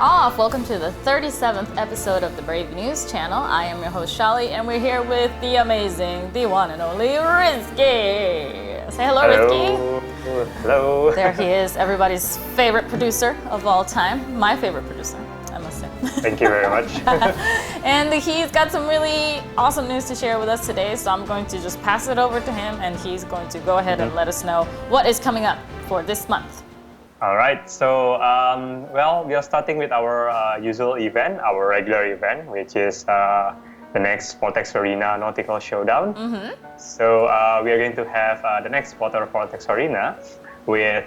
off. Welcome to the 37th episode of the Brave News channel. I am your host, Shali, and we're here with the amazing, the one and only Rizky. Say hello, Rizky. Hello. There he is, everybody's favorite producer of all time. My favorite producer, I must say. Thank you very much. And he's got some really awesome news to share with us today, so I'm going to just pass it over to him, and he's going to go ahead and let us know what is coming up for this month. All right, so we are starting with our usual event, our regular event, which is the next Vortex Arena Nautical Showdown. So we are going to have the next Vortex Arena with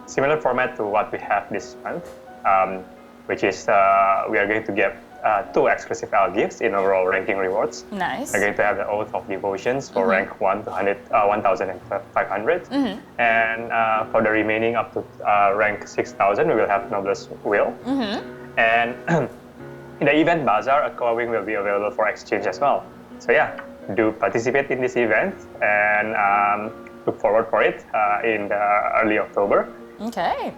similar format to what we have this month, which is we are going to get 2 exclusive L gifts in overall ranking rewards. Nice. We're going to have the Oath of Devotions for rank 1 to 1,500. And for the remaining up to rank 6,000, we will have Noblest Will. And in the event bazaar, a co-wing will be available for exchange as well. So yeah, do participate in this event and look forward for it in the early October. Okay.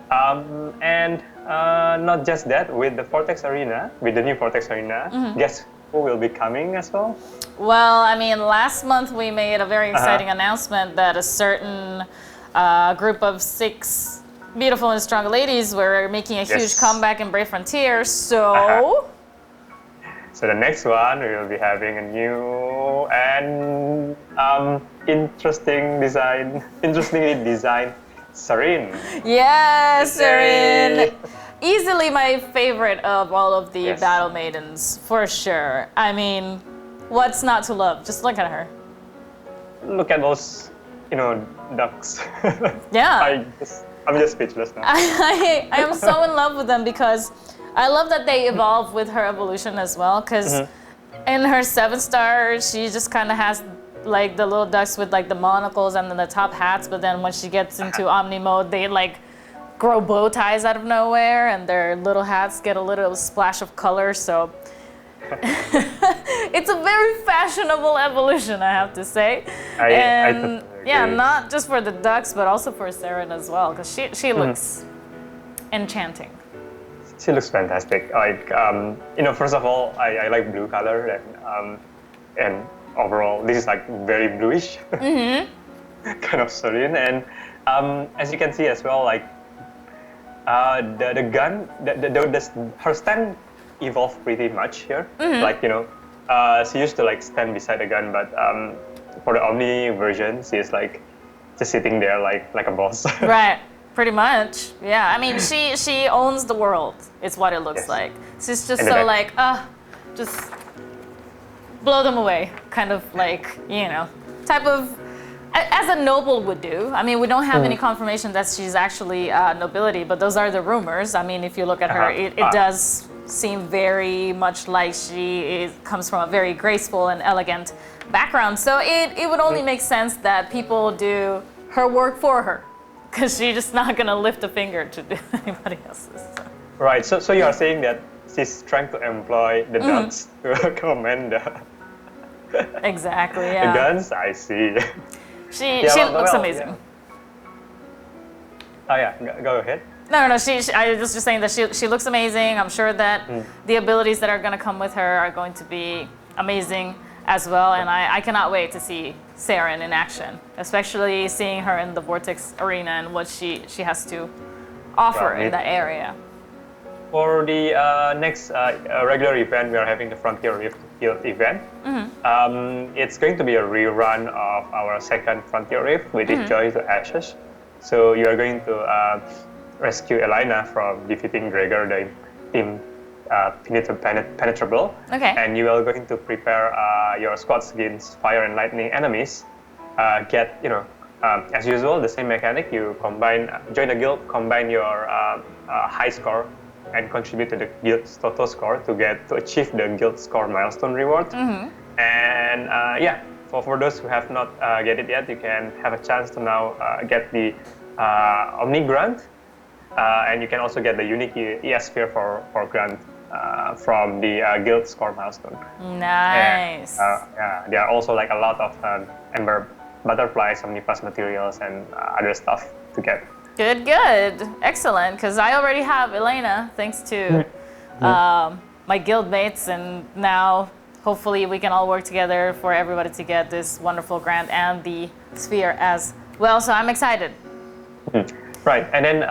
And not just that, with the Vortex Arena, with the new Vortex Arena, guess who will be coming as well? Well, I mean, last month we made a very exciting announcement that a certain group of 6 beautiful and strong ladies were making a huge comeback in Brave Frontier, so... So the next one, we will be having a new and interestingly designed Serin. Yes, Serin. Easily my favorite of all of the battle maidens, for sure. I mean, what's not to love? Just look at her. Look at those, ducks. Yeah. I'm just speechless now. I am so in love with them because I love that they evolve with her evolution as well. Because in her 7-star, she just kind of has like the little ducks with like the monocles and then the top hats, but then when she gets into Omni mode, they like grow bow ties out of nowhere and their little hats get a little splash of color, so it's a very fashionable evolution, I have to say. I totally agree. Not just for the ducks, but also for Serin as well, because she looks enchanting. She looks fantastic. Like, first of all, I like blue color and overall, this is like very bluish kind of Serin, and as you can see as well, like the gun, her stand evolved pretty much here. Like she used to like stand beside the gun, but for the Omni version, she is like just sitting there like a boss. Right. Pretty much. Yeah. I mean, she owns the world. It's what it looks like. She's just so like just blow them away, kind of like, type of, as a noble would do. I mean, we don't have any confirmation that she's actually nobility, but those are the rumors. I mean, if you look at her, it does seem very much like she comes from a very graceful and elegant background. So it would only make sense that people do her work for her, because she's just not going to lift a finger to do anybody else's. So. Right, so you are saying that she's trying to employ the ducks to command the... Exactly, yeah. The guns, I see. She looks amazing. Yeah. Oh yeah, go ahead. No. I was just saying that she looks amazing. I'm sure that the abilities that are going to come with her are going to be amazing as well. And I cannot wait to see Serin in action, especially seeing her in the Vortex Arena and what she has to offer in that area. For the next regular event, we are having the Frontier Rift Guild event. It's going to be a rerun of our second Frontier Rift, which is Joy to Ashes. So you are going to rescue Elena from defeating Gregor, the team penetrable. Okay. And you are going to prepare your squads against fire and lightning enemies. As usual, the same mechanic. You join the guild, combine your high score and contribute to the guild's total score to achieve the guild score milestone reward. And for those who have not get it yet, you can have a chance to now get the Omni grant, and you can also get the unique ES sphere for grant from the guild score milestone. Nice. And, there are also like a lot of Ember butterflies, Omnibus materials, and other stuff to get. Good. Excellent, because I already have Elena, thanks to my guild mates, and now hopefully we can all work together for everybody to get this wonderful grant and the sphere as well. So I'm excited. Right, and then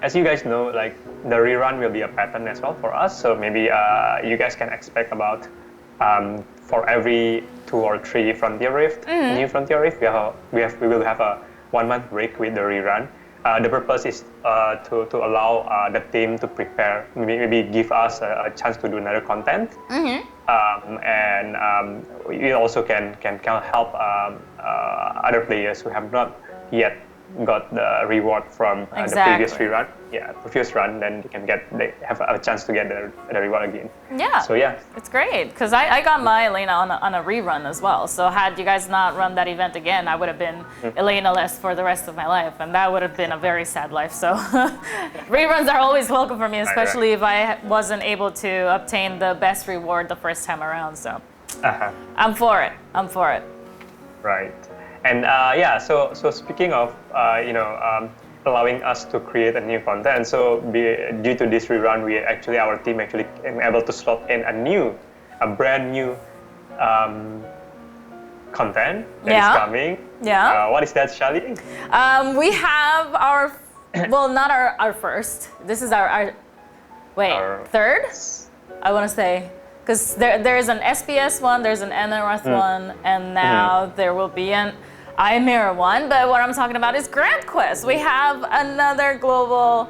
as you guys know, like the rerun will be a pattern as well for us. So maybe you guys can expect about for every 2 or 3 Frontier Rift, new Frontier Rift, we will have a 1 month break with the rerun. The purpose is to allow the team to prepare, maybe give us a chance to do another content, and we also can help other players who have not yet got the reward from the previous rerun. Previous run, then they have a chance to get the reward again. Yeah. So yeah, it's great because I got my Elena on a rerun as well. So had you guys not run that event again, I would have been Elena-less for the rest of my life, and that would have been a very sad life. So reruns are always welcome for me, especially if I wasn't able to obtain the best reward the first time around. So I'm for it. Right. And so speaking of allowing us to create a new content, so due to this rerun, our team actually came able to slot in a brand new content that is coming. Yeah. What is that, Shali? We have our, well, not our first. This is our third. I want to say, because there is an SPS one, there's an Enoroth one, and now there will be an Ymir one, but what I'm talking about is Grand Quest. We have another global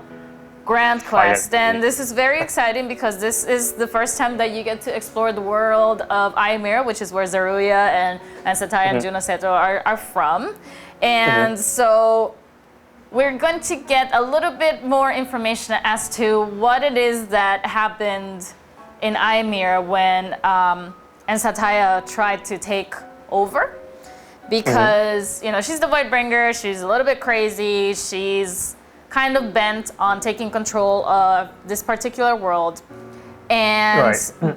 Grand Quest, and this is very exciting because this is the first time that you get to explore the world of Ymir, which is where Zeruiah and Sataya and Juno Seto are from. And so we're going to get a little bit more information as to what it is that happened in Ymir when Sataya tried to take over. Because, she's the Voidbringer, she's a little bit crazy, she's kind of bent on taking control of this particular world. And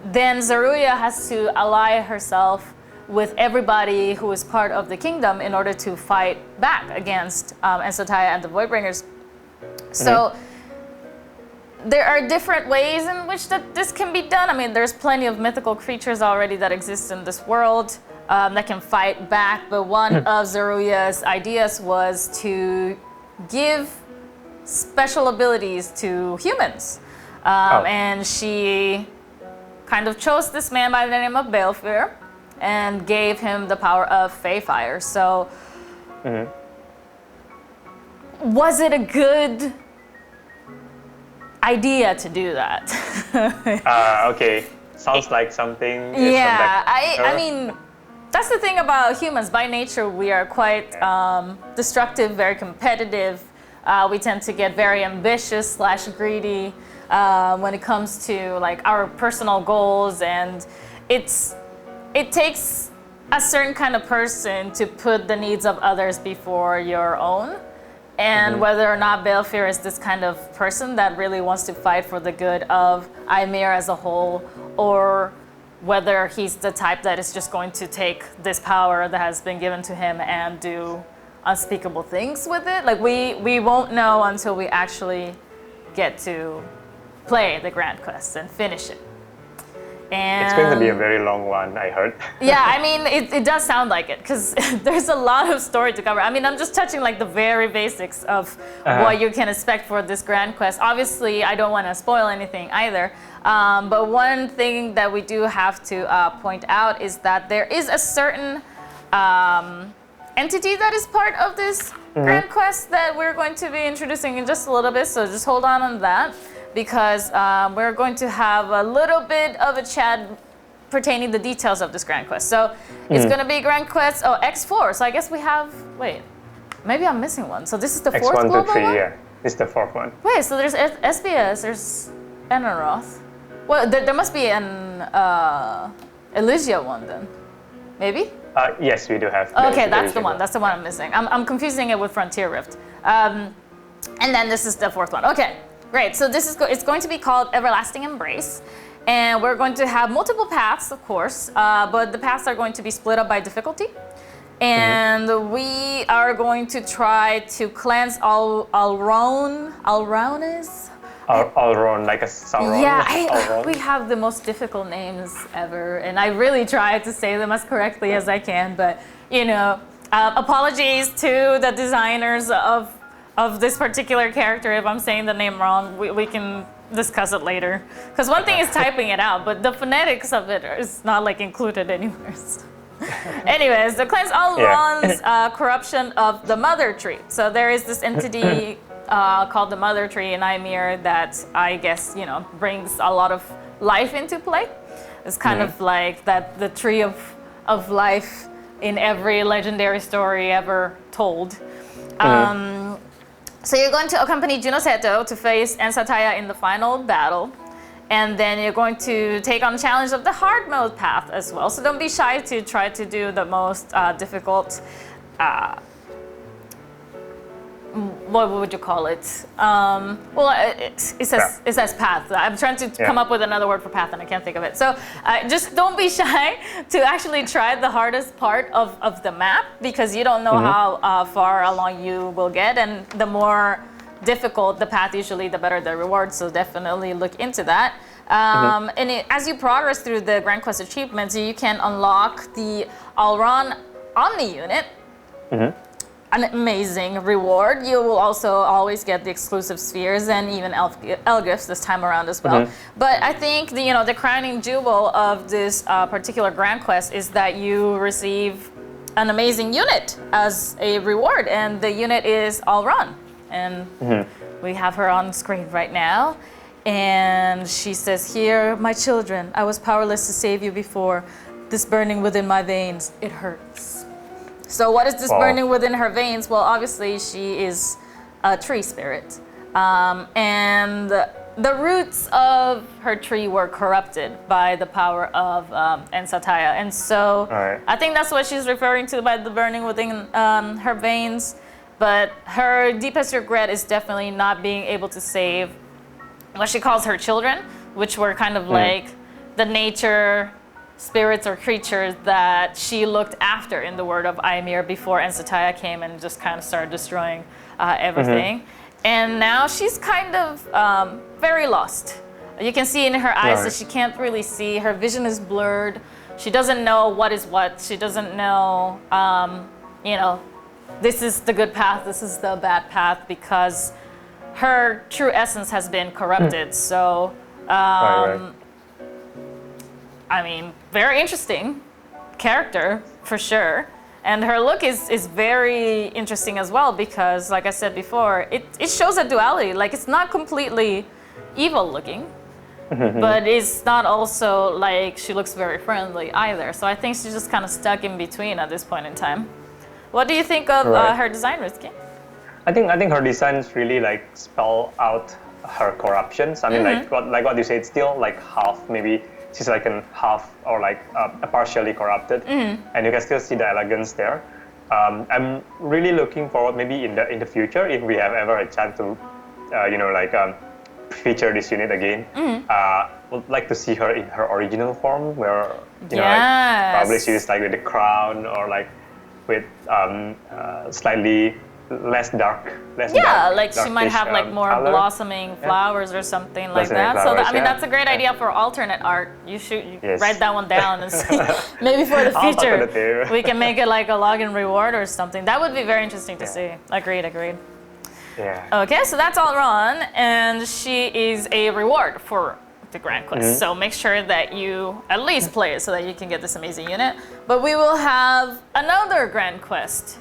then Zeruiah has to ally herself with everybody who is part of the kingdom in order to fight back against Sataya and the Voidbringers. So there are different ways in which this can be done. I mean, there's plenty of mythical creatures already that exist in this world. That can fight back, but one of Zeruiah's ideas was to give special abilities to humans. And she kind of chose this man by the name of Baelfyr and gave him the power of Feyfire. So, was it a good idea to do that? Okay, sounds like something. I mean, that's the thing about humans. By nature, we are quite destructive, very competitive. We tend to get very ambitious / greedy when it comes to like our personal goals, and it takes a certain kind of person to put the needs of others before your own. And whether or not Baelfyr is this kind of person that really wants to fight for the good of Ymir as a whole, or whether he's the type that is just going to take this power that has been given to him and do unspeakable things with it. Like we won't know until we actually get to play the Grand Quest and finish it. And it's going to be a very long one, I heard. Yeah, I mean, it does sound like it, because there's a lot of story to cover. I mean, I'm just touching like the very basics of what you can expect for this Grand Quest. Obviously, I don't want to spoil anything either. But one thing that we do have to point out is that there is a certain entity that is part of this Grand Quest that we're going to be introducing in just a little bit. So just hold on that, because we're going to have a little bit of a chat pertaining the details of this Grand Quest. So it's going to be Grand Quest X4. So I guess we have, wait, maybe I'm missing one. So this is the fourth X1 global to 3, one? yeah. This is the fourth one. Wait, so there's SBS, there's Enoroth. Well, there must be an Elysia one then. Maybe? Yes, we do have. Okay, that's the one. That's the one I'm missing. I'm confusing it with Frontier Rift. And then this is the fourth one. Okay, great. So this is it's going to be called Everlasting Embrace. And we're going to have multiple paths, of course, but the paths are going to be split up by difficulty. And we are going to try to cleanse Alraune's Alraune, like a Sauron. Yeah, we have the most difficult names ever, and I really try to say them as correctly as I can. But apologies to the designers of this particular character if I'm saying the name wrong. We can discuss it later. Because one thing is typing it out, but the phonetics of it is not like included anywhere. Anyways, the cleanse Alraune's corruption of the mother tree. So there is this entity called the mother tree in Ymir that I guess brings a lot of life into play. It's kind of like the tree of life in every legendary story ever told. So you're going to accompany Juno Seto to face Ensataya in the final battle. And then you're going to take on the challenge of the hard mode path as well. So don't be shy to try to do the most difficult, what would you call it? It says path. I'm trying to come up with another word for path and I can't think of it. So just don't be shy to actually try the hardest part of the map because you don't know how far along you will get, and the more difficult the path usually the better the reward, so definitely look into that. As you progress through the Grand Quest achievements, you can unlock the Alraune Omni unit. An amazing reward. You will also always get the exclusive spheres and even Elgifts this time around as well. But I think the crowning jewel of this particular Grand Quest is that you receive an amazing unit as a reward, and the unit is Alraune. And we have her on screen right now. And she says here, "My children, I was powerless to save you before. This burning within my veins, it hurts." So what is this burning within her veins? Well, obviously she is a tree spirit. And the roots of her tree were corrupted by the power of Ensataya. And so I think that's what she's referring to by the burning within her veins. But her deepest regret is definitely not being able to save what she calls her children, which were kind of like the nature spirits or creatures that she looked after in the world of Ymir before Ensataya came and just kind of started destroying everything. And now she's kind of very lost. You can see in her eyes that she can't really see. Her vision is blurred. She doesn't know what is what. She doesn't know, this is the good path, this is the bad path, because her true essence has been corrupted. So, I mean, very interesting character for sure. And her look is very interesting as well because, like I said before, it shows a duality. Like, it's not completely evil looking, but it's not also like she looks very friendly either. So I think she's just kind of stuck in between at this point in time. What do you think of her design, Rizky? I think her designs really like spell out her corruptions. I mean, like what you said, it's still like half, maybe she's like a half or like partially corrupted, and you can still see the elegance there. I'm really looking forward, maybe in the future, if we have ever a chance to, feature this unit again. Would like to see her in her original form, where like, probably she's like with the crown or like with slightly less dark. She might have like more color. Blossoming flowers or something like that. So I mean, that's a great idea for alternate art. You should write that one down and see. Maybe for the future we can make it like a login reward or something. That would be very interesting to see. Agreed. Yeah. Okay, so that's Alraune, and she is a reward for the Grand Quest. So make sure that you at least play it so that you can get this amazing unit. But we will have another Grand Quest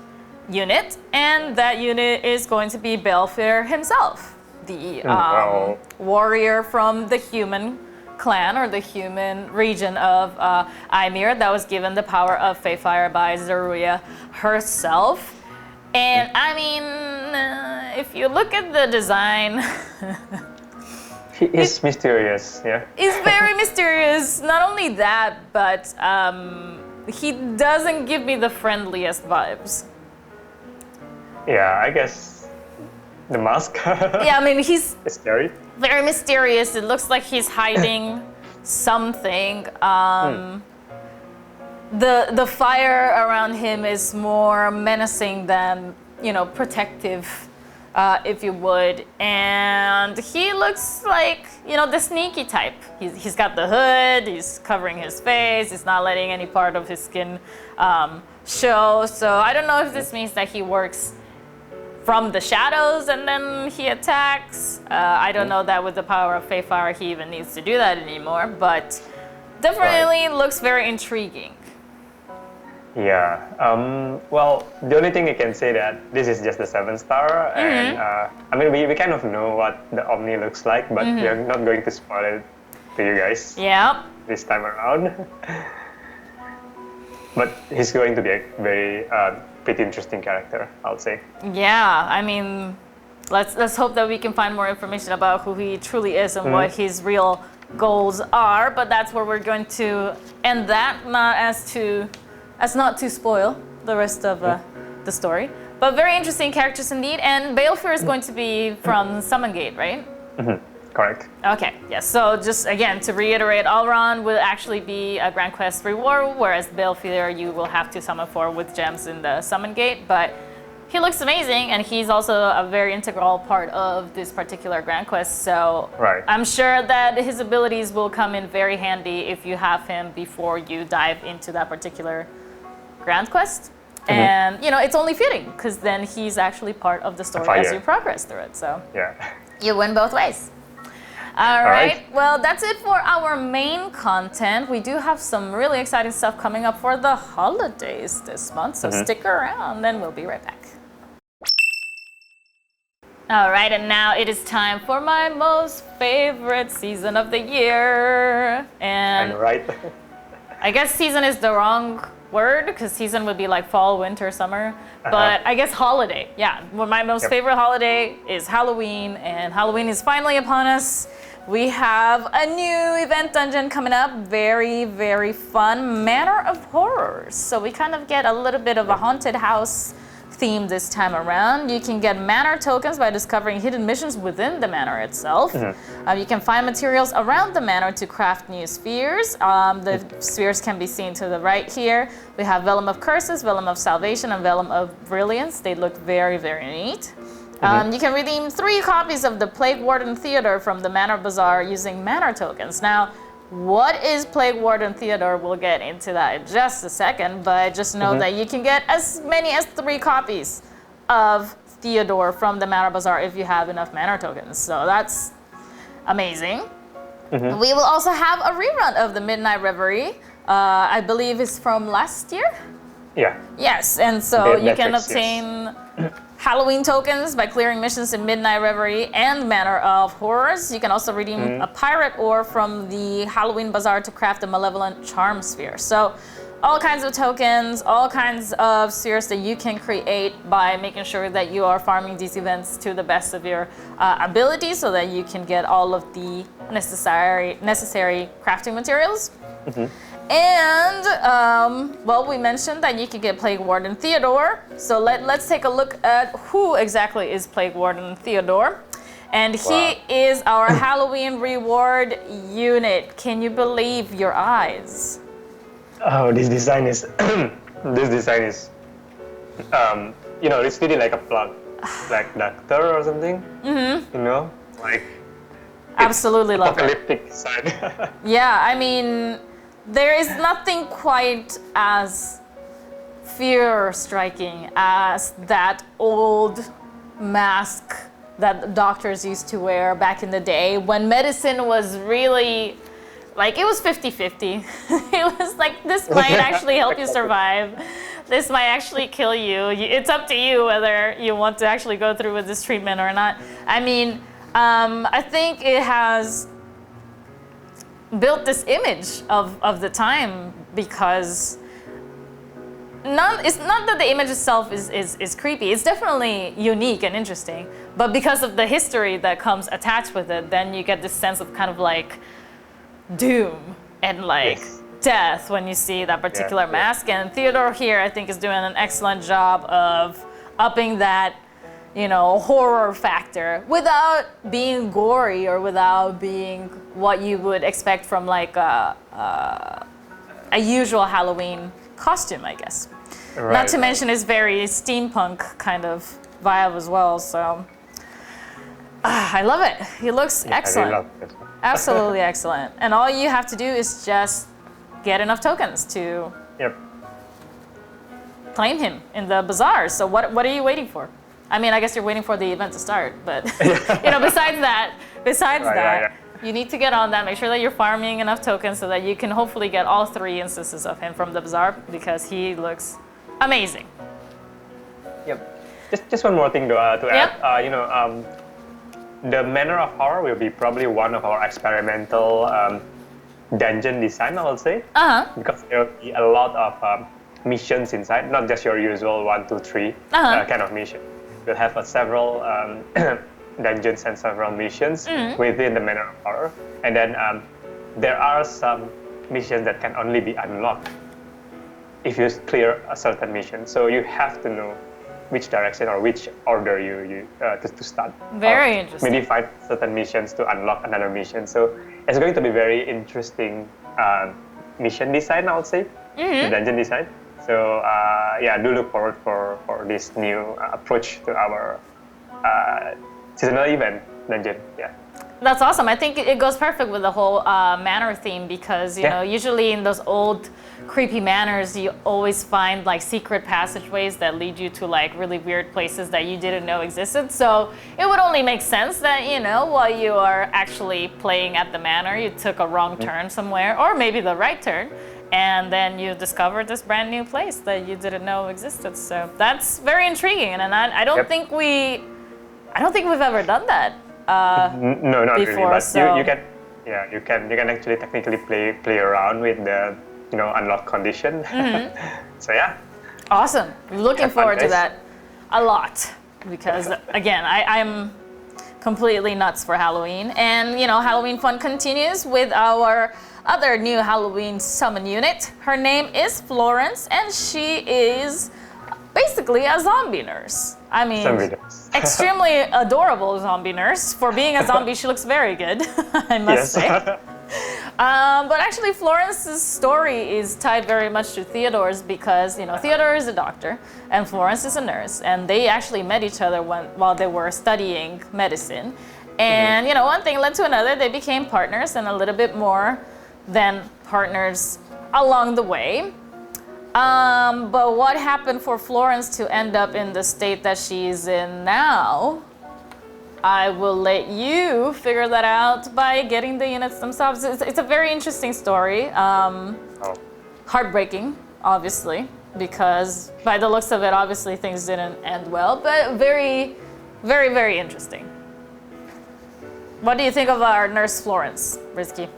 unit, and that unit is going to be Baelfyr himself, the warrior from the human clan or the human region of Ymir that was given the power of Feyfire by Zeruiah herself. And I mean, if you look at the design, he is mysterious, He's very mysterious. Not only that, but he doesn't give me the friendliest vibes. Yeah, I guess the mask. Yeah, I mean, he's scary. Very mysterious. It looks like he's hiding something. The fire around him is more menacing than, protective if you would. And he looks like, the sneaky type. He's got the hood, he's covering his face, he's not letting any part of his skin show. So I don't know if this means that he works from the shadows and then he attacks. I don't know that with the power of Baelfyr he even needs to do that anymore, but definitely looks very intriguing. Yeah. Well, the only thing I can say that this is just the 7-star, and I mean we kind of know what the Omni looks like, but we're not going to spoil it to you guys. Yeah. This time around. But he's going to be a very pretty interesting character, I'll say. Yeah. I mean, let's hope that we can find more information about who he truly is and what his real goals are. But that's where we're going to end that, not to spoil the rest of the story. But very interesting characters indeed. And Baelfyr is going to be from Summon Gate, right? Correct. Okay, yes. So just again, to reiterate, Alraune will actually be a Grand Quest reward, whereas Baelfyr you will have to summon for with gems in the Summon Gate. But he looks amazing, and he's also a very integral part of this particular Grand Quest. So I'm sure that his abilities will come in very handy if you have him before you dive into that particular Grand Quest. And it's only fitting because then he's actually part of the story as you progress through it. So you win both ways. All right. Well, that's it for our main content. We do have some really exciting stuff coming up for the holidays this month, so stick around and we'll be right back. All right, and now it is time for my most favorite season of the year. And I know, right? I guess season is the wrong word because season would be like fall, winter, summer. But I guess holiday. Yeah, well, my most favorite holiday is Halloween, and Halloween is finally upon us. We have a new event dungeon coming up. Very, very fun. Manor of Horrors. So we kind of get a little bit of a haunted house theme this time around. You can get manor tokens by discovering hidden missions within the manor itself. You can find materials around the manor to craft new spheres. The spheres can be seen to the right here. We have Vellum of Curses, Vellum of Salvation, and Vellum of Brilliance. They look very, very neat. You can redeem 3 copies of the Plague Warden Theodor from the Manor Bazaar using manor tokens. Now, what is Plague Warden Theodor? We'll get into that in just a second, but just know that you can get as many as 3 copies of Theodor from the Manor Bazaar if you have enough manor tokens. So that's amazing. We will also have a rerun of the Midnight Reverie. I believe it's from last year? Yeah. Yes, and so you can obtain Halloween tokens by clearing missions in Midnight Reverie and Manor of Horrors. You can also redeem a pirate ore from the Halloween Bazaar to craft a Malevolent Charm Sphere. So all kinds of tokens, all kinds of spheres that you can create by making sure that you are farming these events to the best of your ability so that you can get all of the necessary crafting materials. And, well, we mentioned that you can get Plague Warden Theodor. So let's take a look at who exactly is Plague Warden Theodor. And he is our Halloween reward unit. Can you believe your eyes? Oh, this design is, it's really like a plot, like Doctor or something. Like. Absolutely love it. Apocalyptic side. Yeah, I mean, there is nothing quite as fear-striking as that old mask that doctors used to wear back in the day when medicine was really, like, it was 50-50. It was like, this might actually help you survive. This might actually kill you. It's up to you whether you want to actually go through with this treatment or not. I mean, I think it has built this image of the time because it's not that the image itself is creepy. It's definitely unique and interesting, but because of the history that comes attached with it, then you get this sense of kind of like doom and like death when you see that particular mask. And Theodor here, I think, is doing an excellent job of upping that, horror factor without being gory or without being what you would expect from like a usual Halloween costume, I guess. Not to mention it's very steampunk kind of vibe as well. So I love it. He looks excellent. I really love it. Absolutely excellent. And all you have to do is just get enough tokens to Yep. claim him in the bazaar. So what are you waiting for? I mean, I guess you're waiting for the event to start, but besides that, Right. you need to get on that. Make sure that you're farming enough tokens so that you can hopefully get all 3 instances of him from the bazaar because he looks amazing. Yep. Just one more thing to add. The Manor of Horror will be probably one of our experimental dungeon design, I would say. Because there will be a lot of missions inside, not just your usual 1, 2, 3 kind of mission. We'll have several dungeons and several missions within the Manor of Horror. And then there are some missions that can only be unlocked if you clear a certain mission. So you have to know which direction or which order you to start. Very interesting. Maybe find certain missions to unlock another mission. So it's going to be very interesting mission design, I would say, the dungeon design. So do look forward for this new approach to our seasonal event dungeon. Yeah. That's awesome. I think it goes perfect with the whole manor theme because you know usually in those old creepy manors you always find like secret passageways that lead you to like really weird places that you didn't know existed. So it would only make sense that while you are actually playing at the manor you took a wrong turn somewhere or maybe the right turn and then you discovered this brand new place that you didn't know existed. So that's very intriguing and I don't think we've ever done that. No, not before, really. But so you can actually technically play around with the unlock condition. So yeah. Awesome. Looking forward to that a lot because again, I'm completely nuts for Halloween and Halloween fun continues with our other new Halloween summon unit. Her name is Florence and she is basically a zombie nurse. I mean, extremely adorable zombie nurse. For being a zombie, she looks very good, I must say. But actually, Florence's story is tied very much to Theodor's because, Theodor is a doctor and Florence is a nurse. And they actually met each other while they were studying medicine. And, one thing led to another. They became partners and a little bit more than partners along the way. But what happened for Florence to end up in the state that she's in now, I will let you figure that out by getting the units themselves. It's a very interesting story. Heartbreaking, obviously, because by the looks of it, obviously things didn't end well, but very, very, very interesting. What do you think of our nurse Florence, Rizky?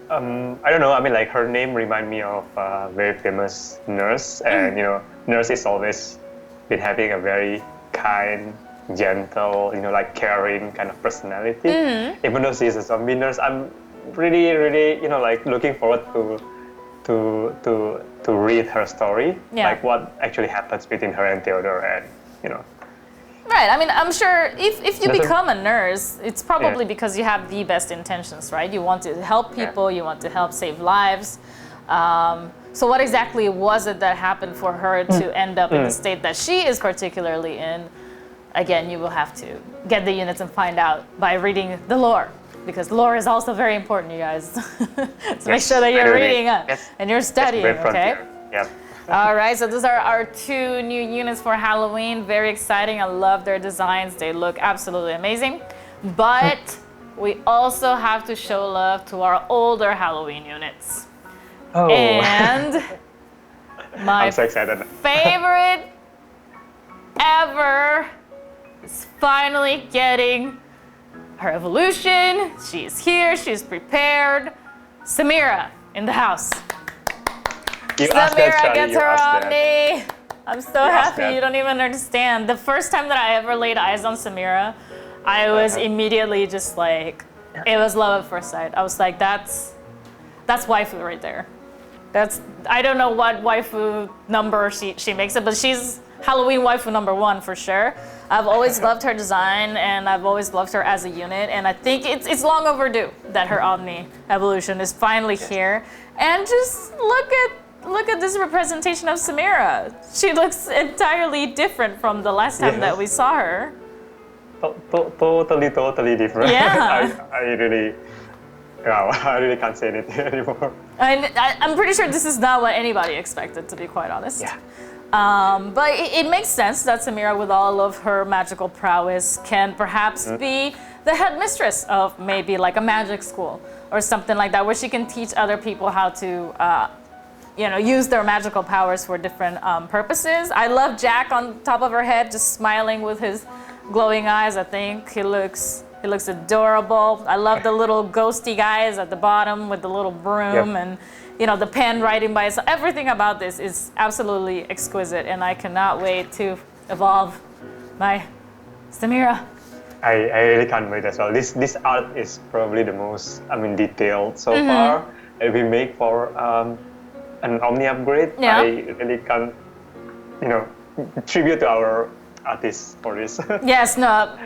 I don't know. I mean, like her name reminds me of a very famous nurse, and nurse is always been having a very kind, gentle, like caring kind of personality. Even though she's a zombie nurse, I'm really, really, like looking forward to read her story, like what actually happens between her and Theodor, and Right. I mean, I'm sure if you become a nurse, it's probably because you have the best intentions, right? You want to help people, you want to help save lives. So what exactly was it that happened for her to end up in the state that she is particularly in? Again, you will have to get the units and find out by reading the lore, because lore is also very important, you guys. So make sure that you're reading it and you're studying, okay? Yeah. All right, so those are our 2 new units for Halloween. Very exciting. I love their designs. They look absolutely amazing. But we also have to show love to our older Halloween units. Oh. And my I'm so excited. favorite ever is finally getting her evolution. She's here. She's prepared. Semira in the house. Semira gets her Omni. I'm so happy. You don't even understand. The first time that I ever laid eyes on Semira, I was immediately just like, it was love at first sight. I was like, that's waifu right there. I don't know what waifu number she makes it, but she's Halloween waifu number 1 for sure. I've always loved her design and I've always loved her as a unit, and I think it's long overdue that her Omni evolution is finally here. And just look at this representation of Semira. She looks entirely different from the last time that we saw her. totally different. Yeah. I really, wow, I really can't say anything anymore. I'm pretty sure this is not what anybody expected, to be quite honest. Yeah. But it makes sense that Semira, with all of her magical prowess, can perhaps be the headmistress of maybe like a magic school or something like that, where she can teach other people how to, use their magical powers for different purposes. I love Jack on top of her head, just smiling with his glowing eyes. I think he looks adorable. I love the little ghosty guys at the bottom with the little broom and the pen writing by itself. Everything about this is absolutely exquisite, and I cannot wait to evolve my Semira. I really can't wait as well. This art is probably the most detailed so far that we make for an Omni upgrade. Yeah. I really can't tribute to our artists for this. Yes, no.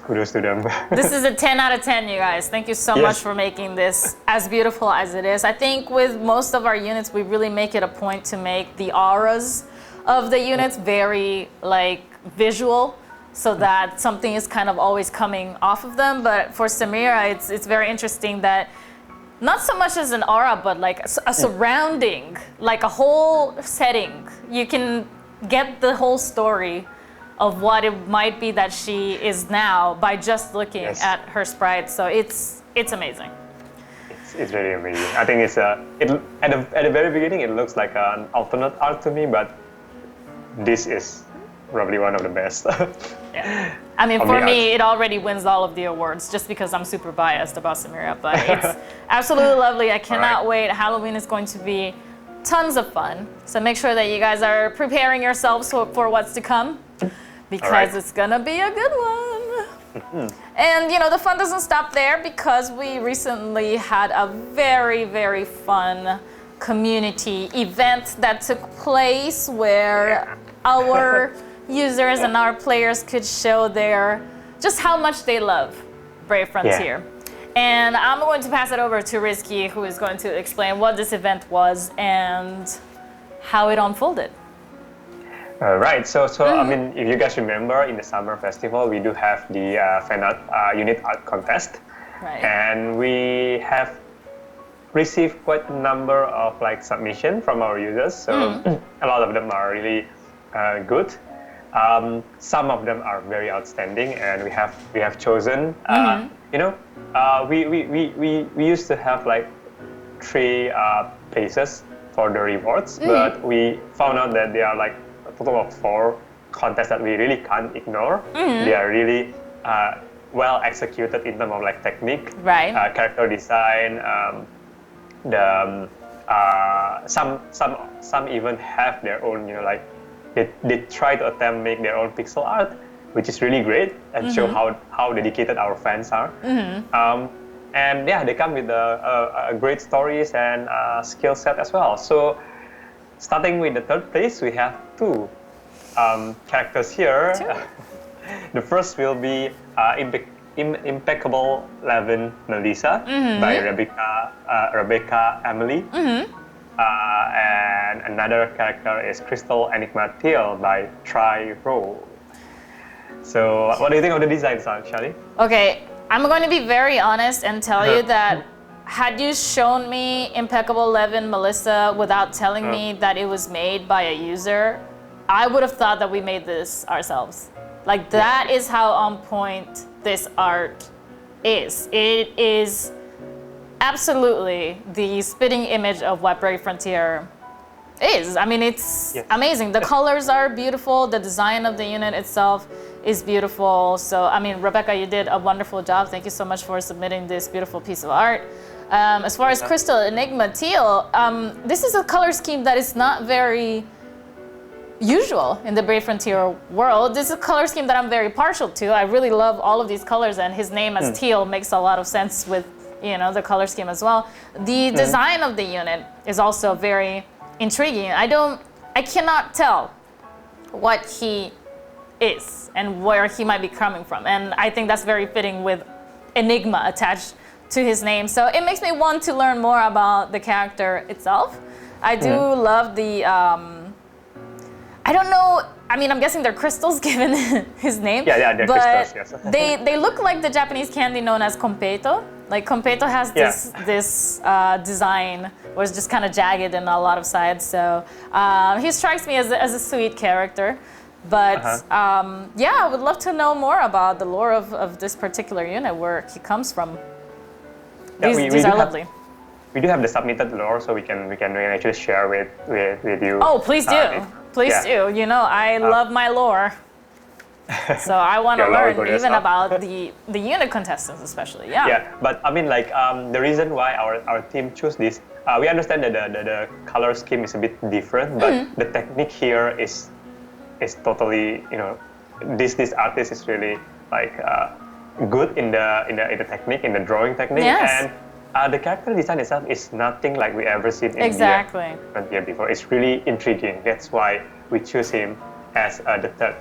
Kudos to them. This is a 10 out of 10, you guys. Thank you so much for making this as beautiful as it is. I think with most of our units, we really make it a point to make the auras of the units very visual, so that something is kind of always coming off of them. But for Semira, it's very interesting that not so much as an aura, but like a surrounding, like a whole setting. You can get the whole story of what it might be that she is now by just looking at her sprite. So it's amazing. It's really amazing. I think it's at the very beginning it looks like an alternate art to me, but this is probably one of the best. Yeah. I mean, for me, it already wins all of the awards just because I'm super biased about Semira, but it's absolutely lovely. I cannot wait. Halloween is going to be tons of fun. So make sure that you guys are preparing yourselves for what's to come, because it's gonna be a good one. And the fun doesn't stop there, because we recently had a very, very fun community event that took place where our users and our players could show just how much they love Brave Frontier. And I'm going to pass it over to Rizky, who is going to explain what this event was and how it unfolded. Right, so if you guys remember, in the summer festival, we do have the fan art, unit art contest. Right. And we have received quite a number of submissions from our users. So a lot of them are really good. Some of them are very outstanding, and we have chosen. We used to have 3 places for the rewards, but we found out that there are a total of 4 contests that we really can't ignore. They are really well executed in terms of technique, character design. Some even have their own, they try to attempt make their own pixel art, which is really great and show how dedicated our fans are. And they come with great stories and skill set as well. So starting with the 3rd place, we have 2 characters here. The first will be Impeccable Levin Melissa by Rebecca Emily. And another character is Crystal Enigma Teal by Tri-Ro. So what do you think of the designs, Shali? Okay, I'm going to be very honest and tell you that had you shown me Impeccable Levin Melissa without telling me that it was made by a user, I would have thought that we made this ourselves. That is how on point this art is. It is absolutely the spitting image of what Brave Frontier is. I mean, it's amazing. The colors are beautiful. The design of the unit itself is beautiful. So, I mean, Rebecca, you did a wonderful job. Thank you so much for submitting this beautiful piece of art. As far as Crystal Enigma Teal, this is a color scheme that is not very usual in the Brave Frontier world. This is a color scheme that I'm very partial to. I really love all of these colors, and his name as Teal makes a lot of sense with the color scheme as well. The design of the unit is also very intriguing. I cannot tell what he is and where he might be coming from. And I think that's very fitting with Enigma attached to his name. So it makes me want to learn more about the character itself. I do love the, I don't know. I mean, I'm guessing they're crystals given his name. Yeah, they're but crystals, yes. they look like the Japanese candy known as competo. Like competo has this design where it's just kind of jagged in a lot of sides. So he strikes me as a sweet character. But I would love to know more about the lore of this particular unit, where he comes from. These are lovely. We do have the submitted lore, so we can actually share with you. Oh, please do. Please do. You know, I love my lore. So I want to learn even about the unit contestants, especially. Yeah. Yeah, but I mean, like the reason why our team chose this, we understand that the color scheme is a bit different, but the technique here is totally, you know, this artist is really like good in the technique, in the drawing technique, and the character design itself is nothing like we ever seen in here before. It's really intriguing. That's why we choose him as the third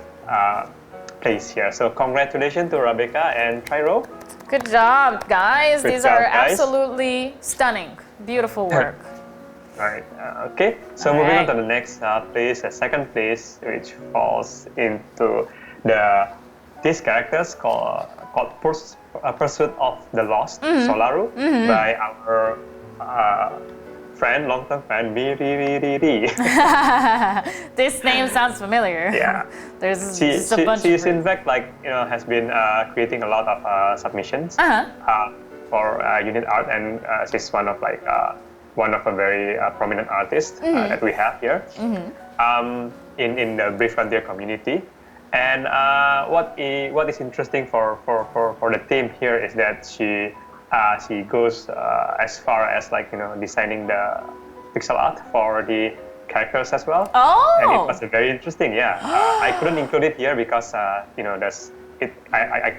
place here. So congratulations to Rebecca and Tryro. Good job, guys. Good These job, are guys. Absolutely stunning. Beautiful work. All right. Okay. So moving on to the next place, the second place, which falls into these characters called Pursuit of the Lost, Solaru, by our long-term friend, Miri. This name sounds familiar. Yeah. There's just a bunch. She's in fact has been creating a lot of submissions for unit art, and she's one of a very prominent artists that we have here in the Brave Frontier community. And what is interesting for the team here is that she goes as far as designing the pixel art for the characters as well. Oh! And it was very interesting. Yeah, I couldn't include it here because there's it.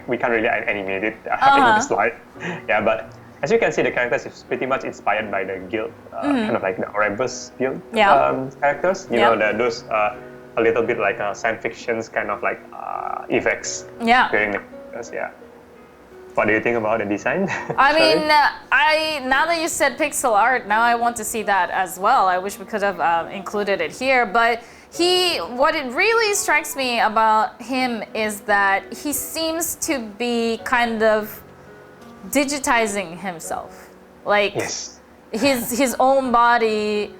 We can't really animate it in the slide. Yeah, but as you can see, the characters is pretty much inspired by the guild, kind of like the Orebus guild characters. You know, those a little bit like science fictions, kind of like effects. Yeah. During the characters, yeah. What do you think about the design? I mean, now that you said pixel art, now I want to see that as well. I wish we could have included it here, but what it really strikes me about him is that he seems to be kind of digitizing himself. Like his own body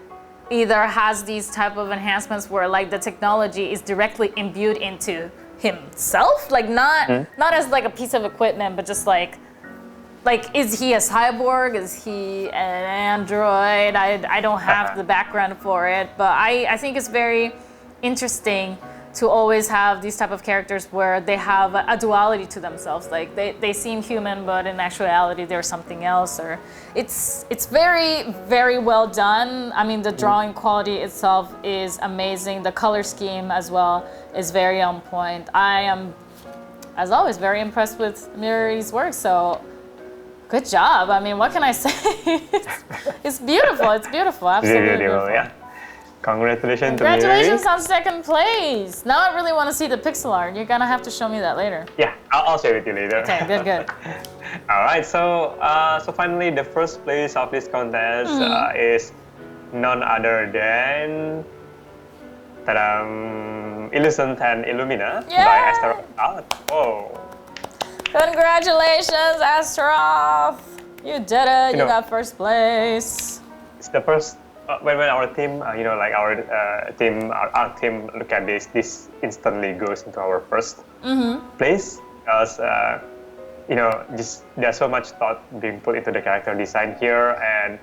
either has these type of enhancements where like the technology is directly imbued into himself, like not as like a piece of equipment, but just like is he a cyborg? Is he an android? I don't have the background for it, but I think it's very interesting to always have these type of characters where they have a duality to themselves. Like they seem human, but in actuality they're something else. Or it's very, very well done. I mean, the drawing quality itself is amazing. The color scheme as well is very on point. I am, as always, very impressed with Miri's work. So good job. I mean, what can I say? It's beautiful. It's beautiful. Absolutely beautiful. Yeah. Congratulations on second place. Now I really want to see the pixel art. You're gonna have to show me that later. Yeah, I'll share it with you later. Okay, good. All right, so finally the first place of this contest is none other than Illusion 10 Illumina by Astaroth. Whoa! Congratulations, Astaroth! You did it. You got first place. It's the first. When our team, our team look at this instantly goes into our first place because just there's so much thought being put into the character design here, and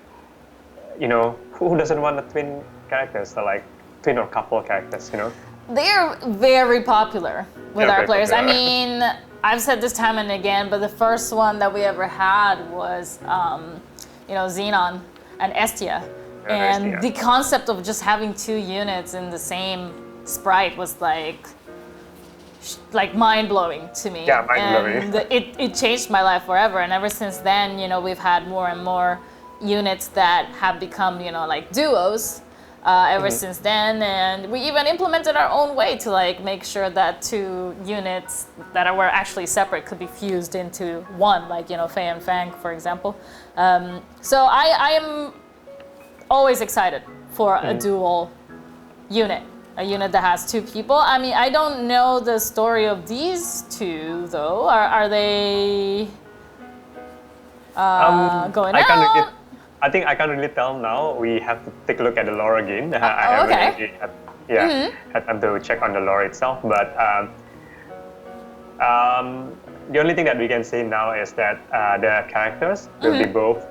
who doesn't want a twin characters, so like twin or couple characters, They are very popular with our players. Popular. I mean, I've said this time and again, but the first one that we ever had was Xenon and Estia. And the concept of just having two units in the same sprite was like mind-blowing to me. Yeah, mind-blowing. And it changed my life forever. And ever since then, we've had more and more units that have become, like duos ever since then. And we even implemented our own way to make sure that two units that were actually separate could be fused into one, like, Fei and Fang, for example. So I am always excited for a dual unit. a unit that has 2 people. I mean, I don't know the story of these 2 though. Are they going out? I think I can't really tell now. We have to take a look at the lore again. I okay. really had time to check on the lore itself. But the only thing that we can say now is that the characters will be both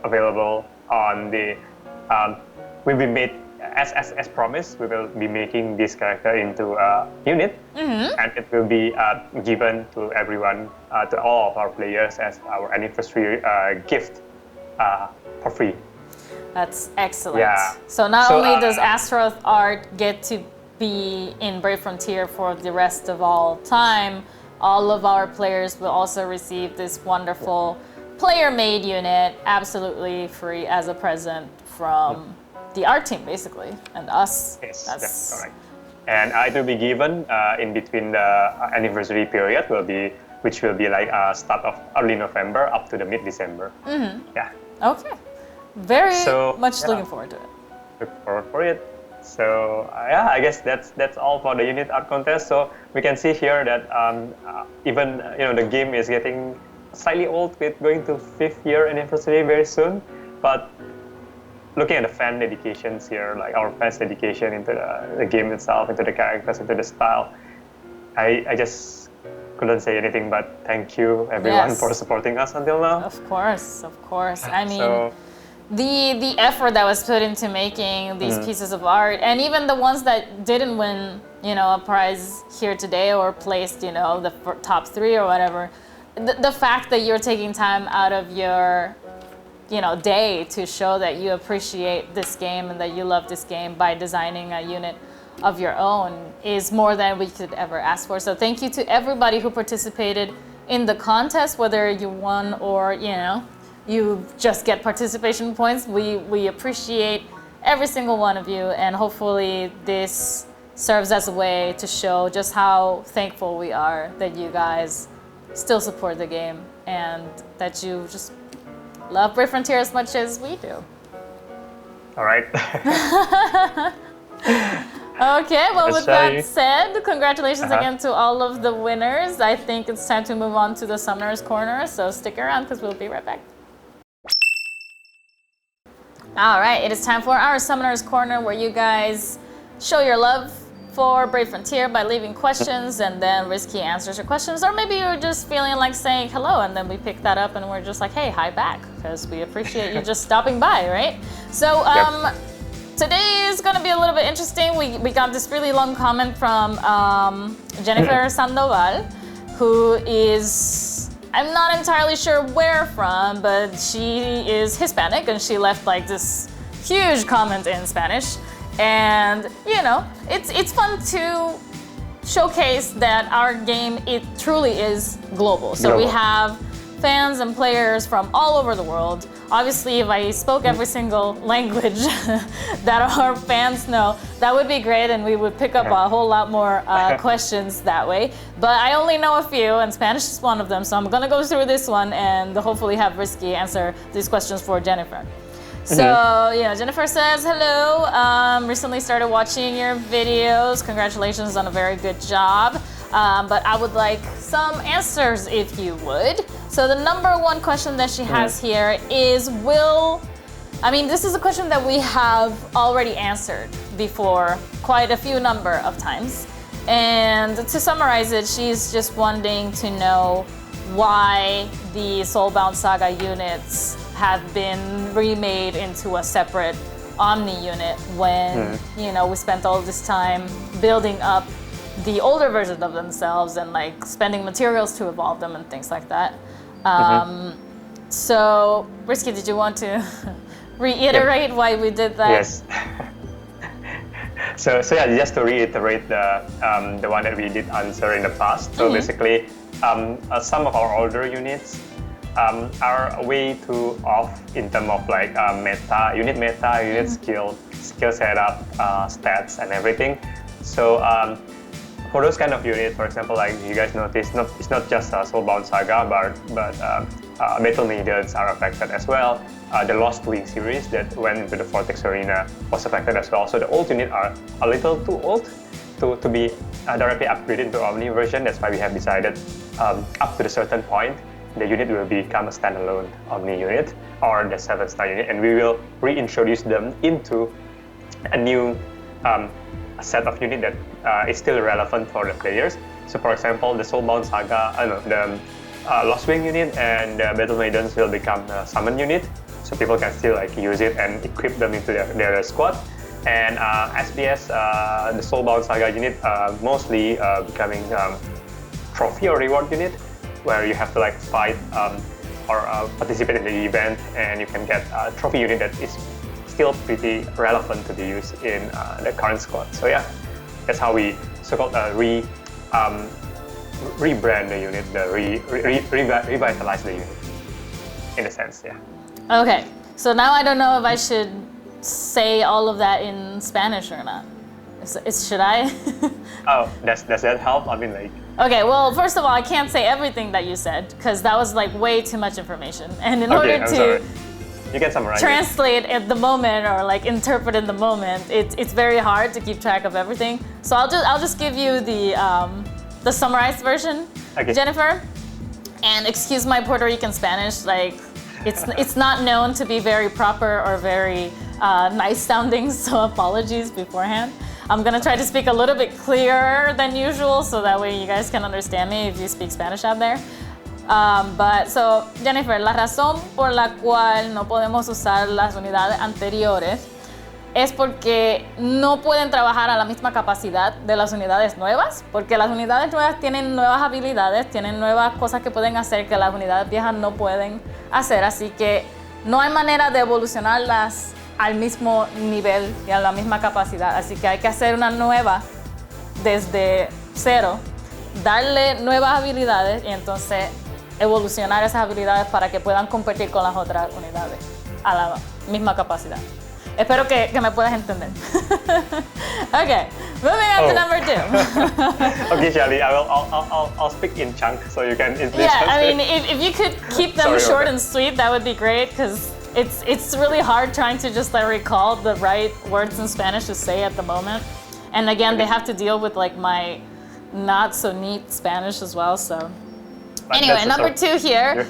available on the. Will be made as promised. We will be making this character into a unit, and it will be given to everyone, to all of our players as our anniversary gift for free. That's excellent. Yeah. So not only does Astaroth art get to be in Brave Frontier for the rest of all time, all of our players will also receive this wonderful player-made unit absolutely free as a present from the art team, basically, and us. Yes, that's correct. And it will be given in between the anniversary period, which will be like start of early November up to the mid-December. Yeah. Okay. Very much looking forward to it. Look forward for it. So I guess that's all for the unit art contest. So we can see here that even the game is getting slightly old, with going to 5th year anniversary very soon. But looking at the fan dedications here, like our fans' dedication into the game itself, into the characters, into the style, I just couldn't say anything but thank you everyone for supporting us until now. Of course. I mean, the effort that was put into making these pieces of art, and even the ones that didn't win, a prize here today or placed, the top 3 or whatever, the fact that you're taking time out of your day to show that you appreciate this game and that you love this game by designing a unit of your own is more than we could ever ask for. So thank you to everybody who participated in the contest, whether you won or you just get participation points. We appreciate every single one of you, and hopefully this serves as a way to show just how thankful we are that you guys still support the game and that you just love Brave Frontier as much as we do. All right. Okay, well, with that said, congratulations again to all of the winners. I think it's time to move on to the Summoner's Corner, so stick around because we'll be right back. All right, it is time for our Summoner's Corner, where you guys show your love for Brave Frontier by leaving questions, and then Risky answers your questions, or maybe you're just feeling like saying hello, and then we pick that up and we're just like, hey, hi back, because we appreciate you just stopping by, right? So today is going to be a little bit interesting. We got this really long comment from Jennifer Sandoval, who is, I'm not entirely sure where from, but she is Hispanic, and she left like this huge comment in Spanish. And it's fun to showcase that our game, it truly is global. So we have fans and players from all over the world. Obviously, if I spoke every single language that our fans know, that would be great, and we would pick up a whole lot more questions that way. But I only know a few, and Spanish is one of them, so I'm gonna go through this one and hopefully have Risky answer these questions for Jennifer. So Jennifer says, hello, recently started watching your videos. Congratulations on a very good job. But I would like some answers if you would. So the number 1 question that she has here is, this is a question that we have already answered before quite a few number of times. And to summarize it, she's just wanting to know why the Soulbound Saga units have been remade into a separate Omni unit when, we spent all this time building up the older version of themselves and like spending materials to evolve them and things like that. So, Risky, did you want to reiterate why we did that? Yes. So just to reiterate the one that we did answer in the past. So basically, some of our older units are way too off in terms of like unit skill setup, stats, and everything. So for those kind of units, for example, like you guys notice, it's not just Soulbound Saga, but Battle Maidens are affected as well. The Lost Wing series that went into the Vortex arena was affected as well. So the old units are a little too old to be directly upgraded to Omni version. That's why we have decided up to a certain point, the unit will become a standalone Omni unit or the 7-star unit, and we will reintroduce them into a new a set of unit that is still relevant for the players. So for example, the Soulbound Saga, the Lost Wing unit and the Battle Maidens will become a summon unit, so people can still like use it and equip them into their squad. And SBS, the Soulbound Saga unit, mostly becoming trophy or reward unit, where you have to like fight or participate in the event, and you can get a trophy unit that is still pretty relevant to be used in the current squad. So yeah, that's how we so-called rebrand the unit, revitalize the unit, in a sense, yeah. Okay, so now I don't know if I should say all of that in Spanish or not. Should I? Oh, does that help? I mean, like. Okay, well, first of all, I can't say everything that you said because that was like way too much information, and in order to you can summarize translate at the moment or like interpret in the moment, it's very hard to keep track of everything. So I'll just give you the summarized version, okay. Jennifer. And excuse my Puerto Rican Spanish, like it's not known to be very proper or very nice sounding, so apologies beforehand. I'm gonna try to speak a little bit clearer than usual so that way you guys can understand me if you speak Spanish out there. But so, Jennifer, la razón por la cual no podemos usar las unidades anteriores es porque no pueden trabajar a la misma capacidad de las unidades nuevas, porque las unidades nuevas tienen nuevas habilidades, tienen nuevas cosas que pueden hacer que las unidades viejas no pueden hacer, así que no hay manera de evolucionarlas al mismo nivel y a la misma capacidad, así que hay que hacer una nueva desde cero, darle nuevas habilidades y entonces evolucionar esas habilidades para que puedan competir con las otras unidades a la misma capacidad. Espero que me puedas entender. Okay, moving on to number 2. Okay, Shelly, I'll speak in chunks so you can. Yeah, I mean, if you could keep them short and sweet, that would be great because it's really hard trying to just like recall the right words in Spanish to say at the moment. And again, they have to deal with like my not so neat Spanish as well. So anyway, number 2 here.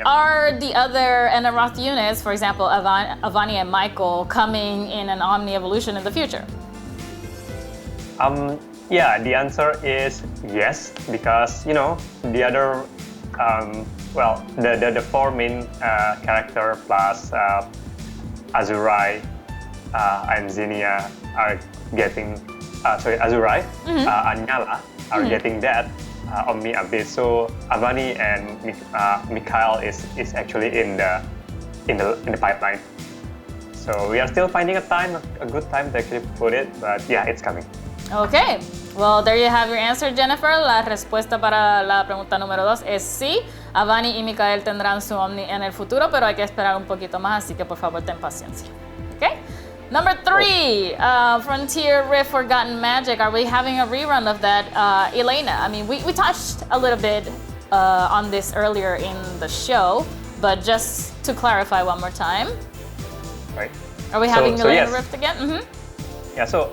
Are the other Enneroth units, for example, Avani and Michael, coming in an Omni evolution in the future? Yeah, the answer is yes, because you know the other, the 4 main character plus Azurai and Xenia are getting, Azurai, Anyala are getting that. Omni update. So Avani and Mikhail is actually in the pipeline. So we are still finding a good time to actually put it, but yeah, it's coming. Okay, well there you have your answer, Jennifer. La respuesta para la pregunta número 2 es sí. Avani y Mikhail tendrán su Omni en el futuro, pero hay que esperar un poquito más, así que por favor ten paciencia. Okay. Number 3, Frontier Rift Forgotten Magic. Are we having a rerun of that, Elena? I mean, we touched a little bit on this earlier in the show, but just to clarify one more time. Right. Are we having Elena yes. Rift again? Mm-hmm. Yeah, so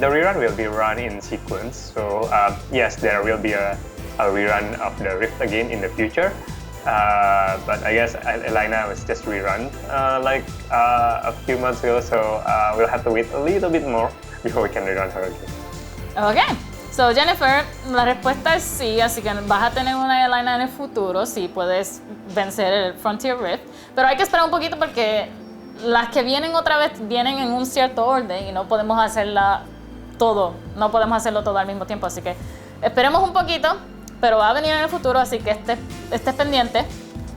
the rerun will be run in sequence. So yes, there will be a rerun of the Rift again in the future. But I guess Elena was just rerun a few months ago, so we'll have to wait a little bit more before we can rerun her again. Okay, so Jennifer, la respuesta es sí, así que vas a tener una Elena en el futuro, sí puedes vencer el Frontier Rift, pero hay que esperar un poquito porque las que vienen otra vez vienen en un cierto orden y no podemos hacerlo todo al mismo tiempo, así que esperemos un poquito. Pero va a venir en el futuro, así que estés pendiente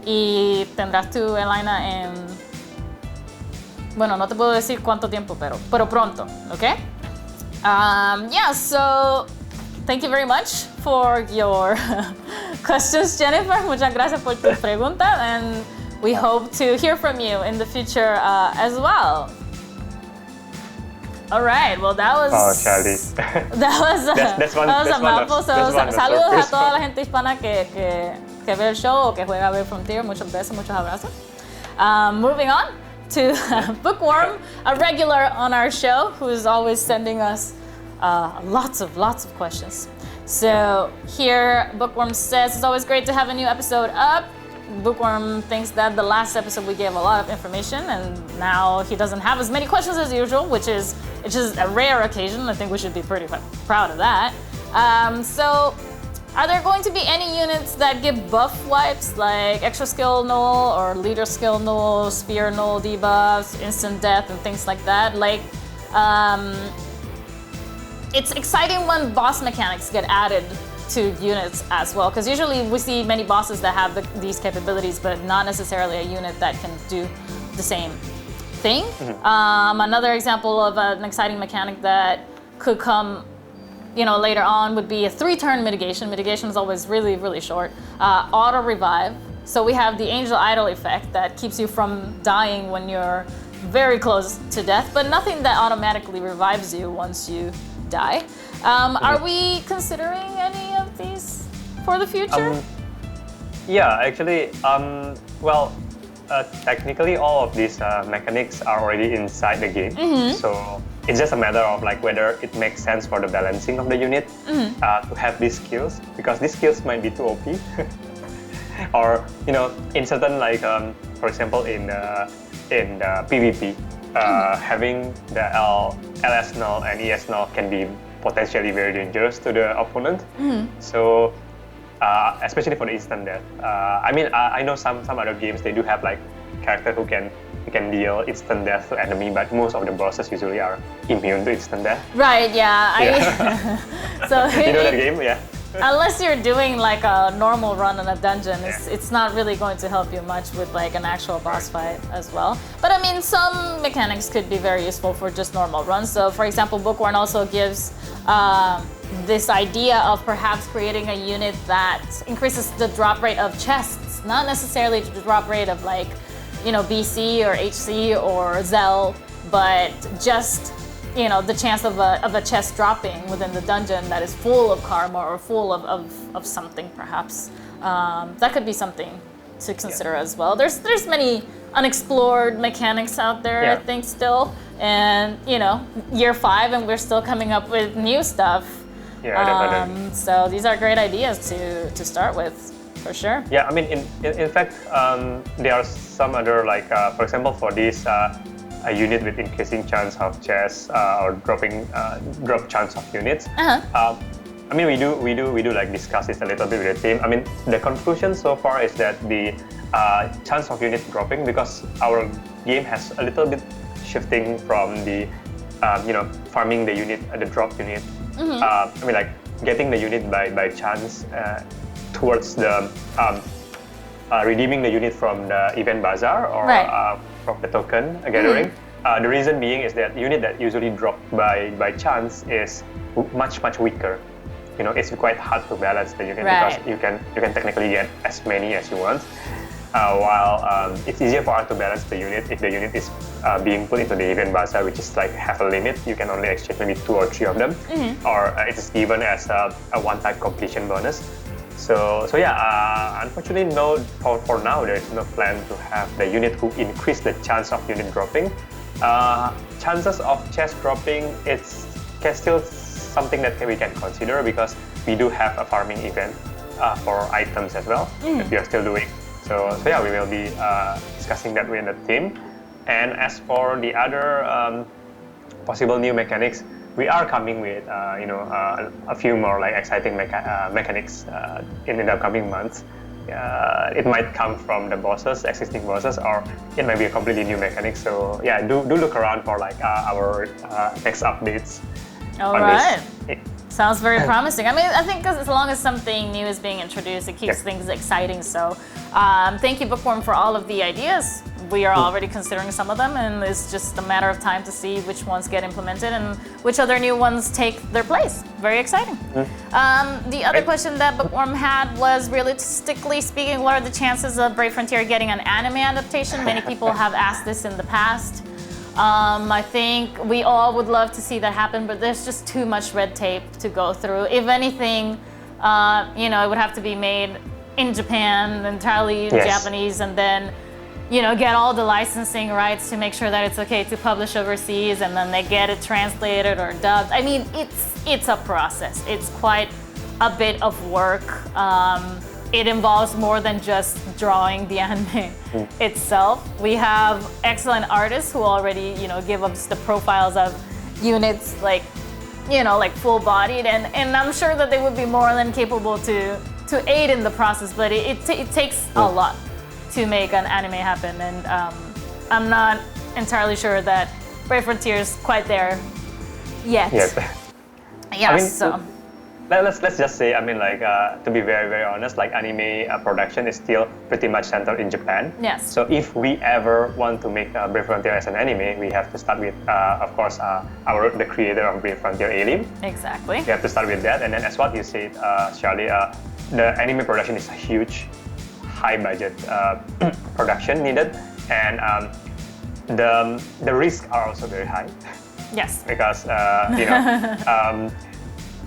y tendrás tu Elena en... Bueno, no te puedo decir cuánto tiempo, pero pronto, ¿ok? Yeah, so thank you very much for your questions, Jennifer. Muchas gracias por tu pregunta, and we hope to hear from you in the future as well. All right. Well, that was. Oh, Charlie. That was. That's one. That was That's a one mouthful. of- So, that's one of the saludos a surface toda la one. gente hispana que ve el show o que juega Baelfyr. Muchos besos, muchos abrazos. Moving on to Bookworm, a regular on our show who is always sending us lots of questions. So here, Bookworm says, it's always great to have a new episode up. Bookworm thinks that the last episode we gave a lot of information, and now he doesn't have as many questions as usual, which is a rare occasion. I think we should be pretty proud of that. So, are there going to be any units that give buff wipes, like extra skill null or leader skill null, spear null debuffs, instant death, and things like that? Like, it's exciting when boss mechanics get added to units as well, because usually we see many bosses that have these capabilities, but not necessarily a unit that can do the same thing. Another example of an exciting mechanic that could come, later on would be a 3-turn mitigation. Mitigation is always really, really short. Auto revive. So we have the Angel Idol effect that keeps you from dying when you're very close to death, but nothing that automatically revives you once you die. Are we considering any of these for the future? Yeah, actually, technically all of these mechanics are already inside the game. So it's just a matter of like whether it makes sense for the balancing of the unit to have these skills, because these skills might be too OP. Or in certain for example in PvP, having the LS null and ES null can be potentially very dangerous to the opponent. So especially for the instant death. I know some other games they do have like character who can deal instant death to enemy, but most of the bosses usually are immune to instant death. Right. Yeah. So you know that game, yeah. Unless you're doing like a normal run in a dungeon, it's not really going to help you much with like an actual boss fight as well. But I mean, some mechanics could be very useful for just normal runs. So for example, Bookworm also gives this idea of perhaps creating a unit that increases the drop rate of chests, not necessarily the drop rate of like, BC or HC or Zell, but just the chance of a chest dropping within the dungeon that is full of karma or full of something perhaps. That could be something to consider as well. There's many unexplored mechanics out there, I think, still. And, year 5 and we're still coming up with new stuff. Definitely. So these are great ideas to start with, for sure. Yeah, I mean, in fact, there are some other, for example, for this, a unit with increasing chance of chests or drop chance of units. We do like discuss this a little bit with the team. I mean, the conclusion so far is that the chance of unit dropping, because our game has a little bit shifting from the farming the unit, the drop unit. Getting the unit by chance towards the redeeming the unit from the event bazaar or from the token gathering. The reason being is that unit that usually drop by chance is much weaker. It's quite hard to balance the unit because you can technically get as many as you want. While it's easier for us to balance the unit if the unit is being put into the event bazaar, which is like have a limit. You can only exchange maybe 2 or 3 of them, or it's given as a one-time completion bonus. So unfortunately, no. For now, there is no plan to have the unit who increase the chance of unit dropping. Chances of chest dropping, it's still something that we can consider, because we do have a farming event for items as well that we are still doing. So we will be discussing that with the team. And as for the other possible new mechanics, we are coming with a few more like exciting mechanics in the upcoming months. It might come from the existing bosses, or it might be a completely new mechanic. So do look around for like our next updates. All right. Sounds very promising. I think as long as something new is being introduced, it keeps things exciting. So thank you, Bookworm, for all of the ideas. We are already considering some of them, and it's just a matter of time to see which ones get implemented and which other new ones take their place. Very exciting. The other question that Bookworm had was, realistically speaking, what are the chances of Brave Frontier getting an anime adaptation? Many people have asked this in the past. I think we all would love to see that happen, but there's just too much red tape to go through. If anything, it would have to be made in Japan, entirely Japanese, and then get all the licensing rights to make sure that it's okay to publish overseas, and then they get it translated or dubbed. I mean, it's a process. It's quite a bit of work. It involves more than just drawing the anime itself. We have excellent artists who already, give us the profiles of units like full-bodied, and I'm sure that they would be more than capable to aid in the process, but it takes a lot to make an anime happen, and I'm not entirely sure that Brave Frontier is quite there yet. Yeah, so. Let's just say, to be very, very honest, anime production is still pretty much centered in Japan. Yes. So if we ever want to make Brave Frontier as an anime, we have to start with, of course, the creator of Brave Frontier, Elim. Exactly. We have to start with that, and then as what you said, Charlie, the anime production is a huge, high-budget production needed, and the risks are also very high. Yes. Because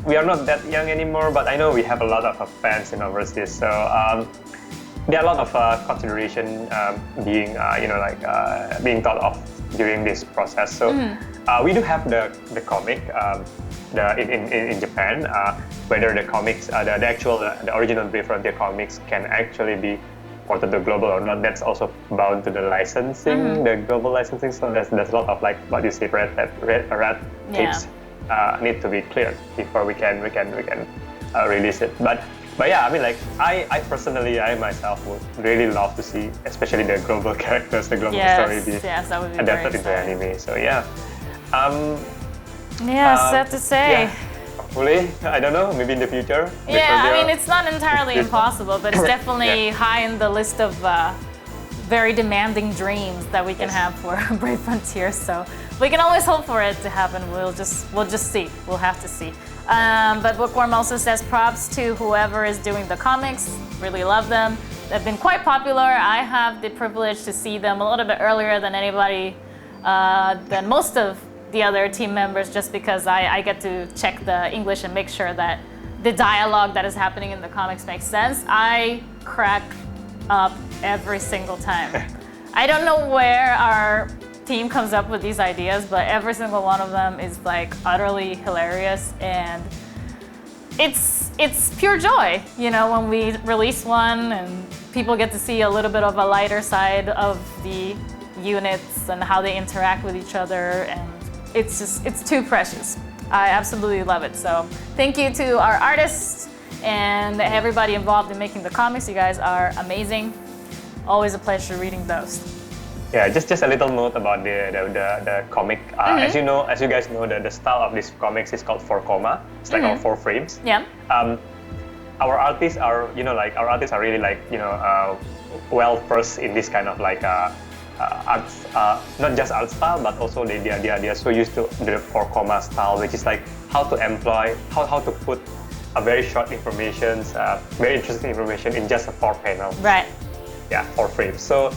we are not that young anymore, but I know we have a lot of fans in overseas. So there are a lot of consideration being being thought of during this process. So we do have the comic in Japan. Whether the comics, the original Brave Frontier comics can actually be ported to global or not, that's also bound to the licensing, the global licensing. So there's a lot of what you say, red tapes. Need to be cleared before we can release it. But yeah, I personally, I myself would really love to see, especially the global characters, the global story be that would be adapted into anime. So yeah. Sad to say. Yeah. Hopefully, I don't know, maybe in the future. Yeah, it's not entirely impossible, but it's definitely high in the list of very demanding dreams that we can have for Brave Frontier. So we can always hope for it to happen. We'll just see. We'll have to see. But Bookworm also says props to whoever is doing the comics. Really love them. They've been quite popular. I have the privilege to see them a little bit earlier than anybody, than most of the other team members, just because I get to check the English and make sure that the dialogue that is happening in the comics makes sense. I crack up every single time. I don't know where our team comes up with these ideas, but every single one of them is utterly hilarious, and it's pure joy, when we release one and people get to see a little bit of a lighter side of the units and how they interact with each other, and it's too precious. I absolutely love it. So thank you to our artists and everybody involved in making the comics. You guys are amazing. Always a pleasure reading those. Yeah, just a little note about the comic. As you guys know, the style of this comics is called 4 It's our 4 frames. Yeah. Our artists are, really well versed in this kind of arts, not just art style, but also they are so used to the 4 style, which is how to employ, how to put a very short information, very interesting information in just 4 panels. Right. Yeah, 4 frames. So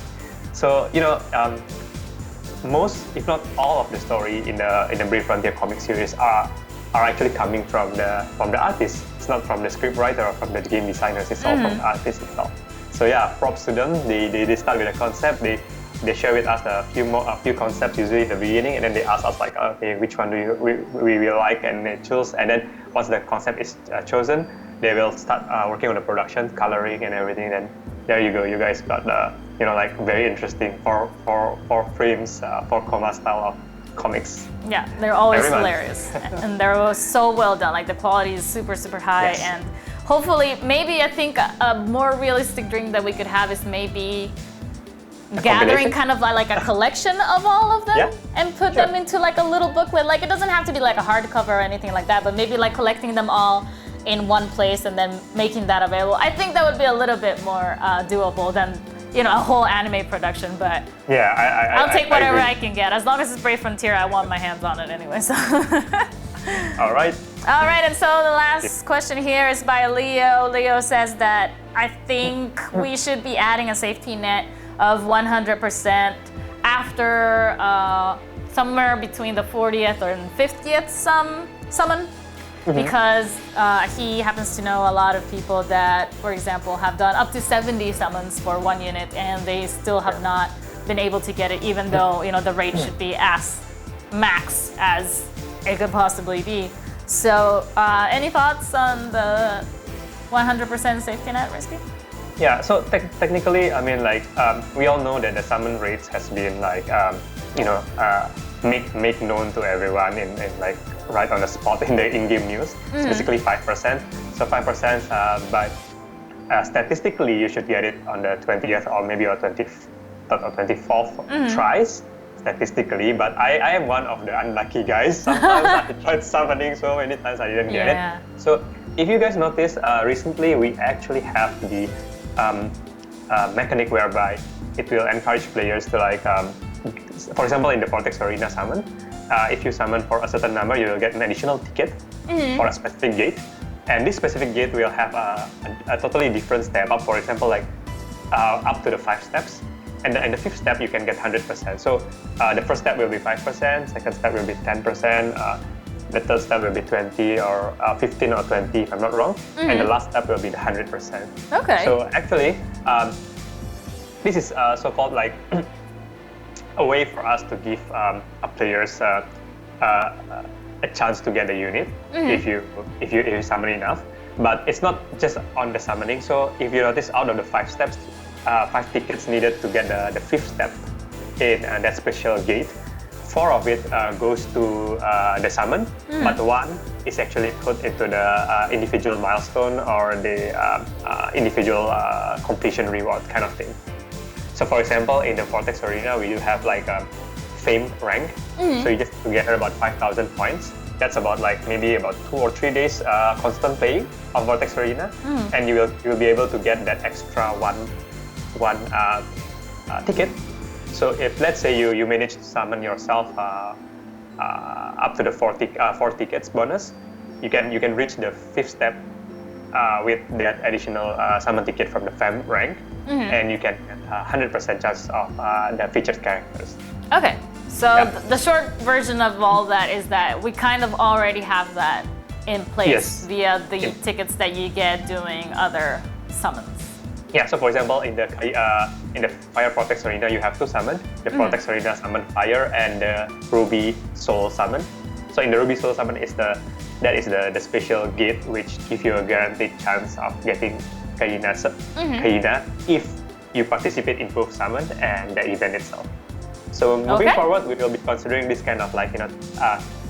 most, if not all, of the story in the Brave Frontier comic series are actually coming from the artists. It's not from the script writer or from the game designers. It's all from the artists itself. So yeah, props to them. They start with a concept. They share with us a few concepts usually in the beginning, and then they ask us okay, which one do we like, and they choose. And then once the concept is chosen, they will start working on the production, coloring, and everything. Then there you go. You guys got the very interesting 4 frames, 4 style of comics. Yeah, they're always hilarious, and they're so well done. The quality is super, super high, and hopefully, maybe I think a more realistic dream that we could have is maybe gathering kind of like a collection of all of them and put them into a little booklet. It doesn't have to be a hardcover or anything like that, but maybe collecting them all in one place and then making that available. I think that would be a little bit more doable than a whole anime production, but I'll take whatever I can get. As long as it's Brave Frontier, I want my hands on it anyway. So. All right, and so the last question here is by Leo. Leo says that I think we should be adding a safety net of 100% after somewhere between the 40th or 50th summon. Because he happens to know a lot of people that, for example, have done up to 70 summons for one unit, and they still have not been able to get it, even though the rate should be as max as it could possibly be. So, any thoughts on the 100% safety net, Risky? Yeah. So technically, I mean, like we all know that the summon rates has been like make known to everyone in like right on the spot in the in-game news. It's basically 5%. So 5%, but statistically, you should get it on the 20th or maybe 23rd or 24th tries. Statistically, but I am one of the unlucky guys. Sometimes I tried summoning so many times I didn't get it. So if you guys notice, recently we actually have the mechanic whereby it will encourage players to like, for example, in the Vortex Arena summon, if you summon for a certain number, you will get an additional ticket for a specific gate, and this specific gate will have a totally different step up. For example, like up to the 5 steps. And the 5th step, you can get 100%. So the first step will be 5%, second step will be 10%, the third step will be 20 or 15 or 20, if I'm not wrong. And the last step will be the 100%. Okay. So actually, this is so-called like a way for us to give players a chance to get a unit if you summon enough. But it's not just on the summoning. So if you notice, out of the 5 steps, 5 tickets needed to get the 5th step in that special gate. 4 of it goes to the summon, but 1 is actually put into the individual milestone or the individual completion reward kind of thing. So for example, in the Vortex Arena, we do have like a fame rank. So you just gather about 5,000 points. That's about like maybe about 2 or 3 days constant playing of Vortex Arena, and you will be able to get that extra one ticket. So if let's say you manage to summon yourself up to the 4 tickets bonus, you can reach the 5th step with that additional summon ticket from the fam rank, and you can get 100% chance of the featured characters. Okay, so the short version of all that is that we kind of already have that in place via the tickets that you get doing other summons. Yeah, so for example, in the Fire Vortex Arena, you have 2 summon. The Vortex Arena summon Fire and the Ruby Soul summon. So in the Ruby Soul summon that is the special gate which gives you a guaranteed chance of getting Kaina if you participate in both summon and the event itself. So moving forward, we will be considering this kind of like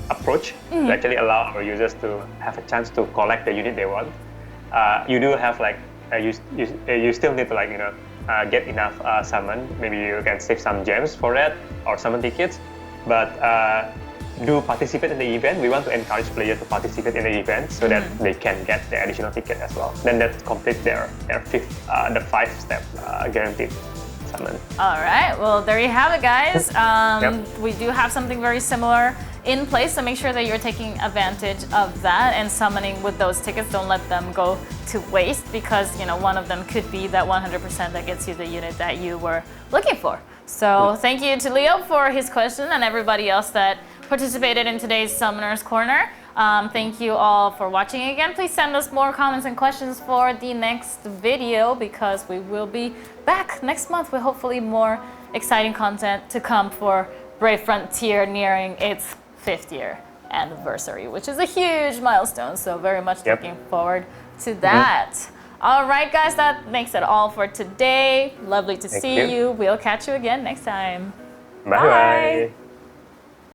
approach to actually allow our users to have a chance to collect the unit they want. You do have like you still need to like get enough summon. Maybe you can save some gems for that or summon tickets, but do participate in the event. We want to encourage players to participate in the event so that they can get the additional ticket as well. Then that completes their 5-step guaranteed summon. All right, well there you have it, guys. We do have something very similar in place, so make sure that you're taking advantage of that and summoning with those tickets. Don't let them go to waste, because one of them could be that 100% that gets you the unit that you were looking for. So thank you to Leo for his question and everybody else that participated in today's Summoner's Corner. Thank you all for watching again. Please send us more comments and questions for the next video, because we will be back next month with hopefully more exciting content to come for Brave Frontier nearing its 5th year anniversary, which is a huge milestone. So very much looking forward to that. All right, guys, that makes it all for today. Lovely to see you. We'll catch you again next time. Bye.